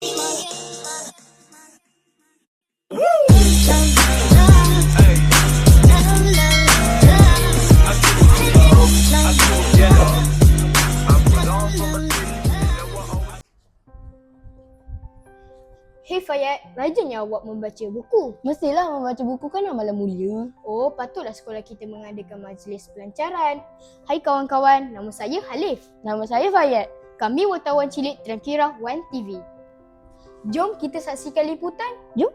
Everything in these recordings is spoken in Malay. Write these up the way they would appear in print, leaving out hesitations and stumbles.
Hei Fayat, rajinnya awak membaca buku. Mestilah membaca buku kan amalan mulia. Oh, patutlah sekolah kita mengadakan majlis pelancaran. Hai kawan-kawan, nama saya Halif. Nama saya Fayat. Kami wartawan cilik Tranquera One TV. Jom kita saksikan liputan. Jom.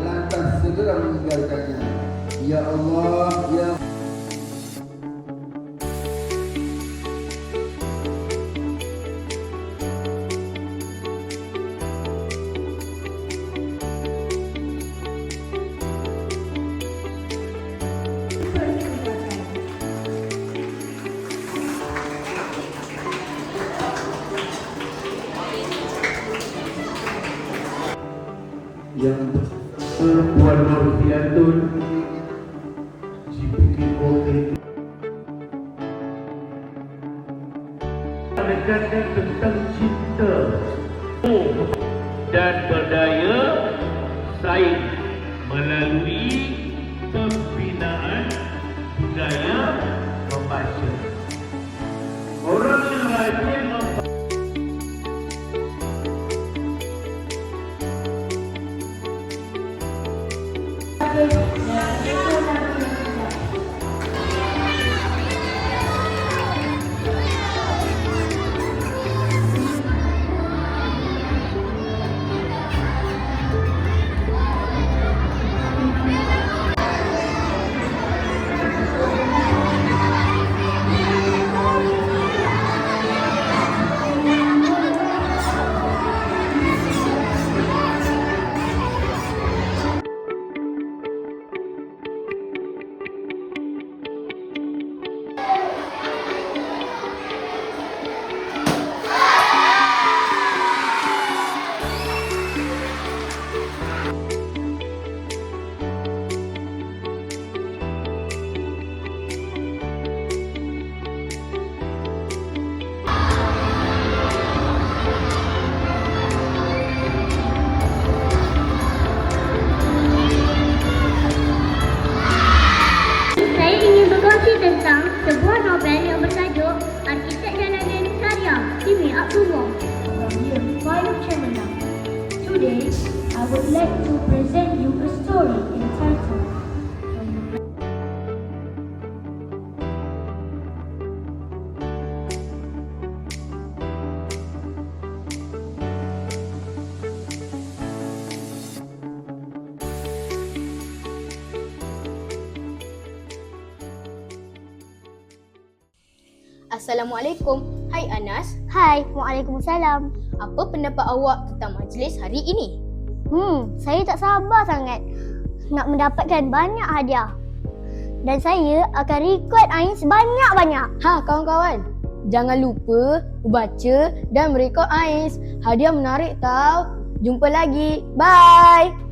Lantas segera meninggalkannya. Ya Allah, ya yang perempuan Norfiatun dipikir oleh menekankan tentang cinta dan berdaya saing melalui pembinaan budaya membaca. Orang yang rajin membaca tentang sebuah novel yang bertajuk Arkitek Jalanan karya Timi Abdullah. Today, I would like to present you a story entitled Assalamualaikum. Hai Anas, Hai, Waalaikumsalam. apa pendapat awak tentang majlis hari ini? Saya tak sabar sangat nak mendapatkan banyak hadiah. Dan saya akan rekod Ain sebanyak-banyak. Ha kawan-kawan, jangan lupa membaca dan merekod Ais. Hadiah menarik tau. Jumpa lagi. Bye.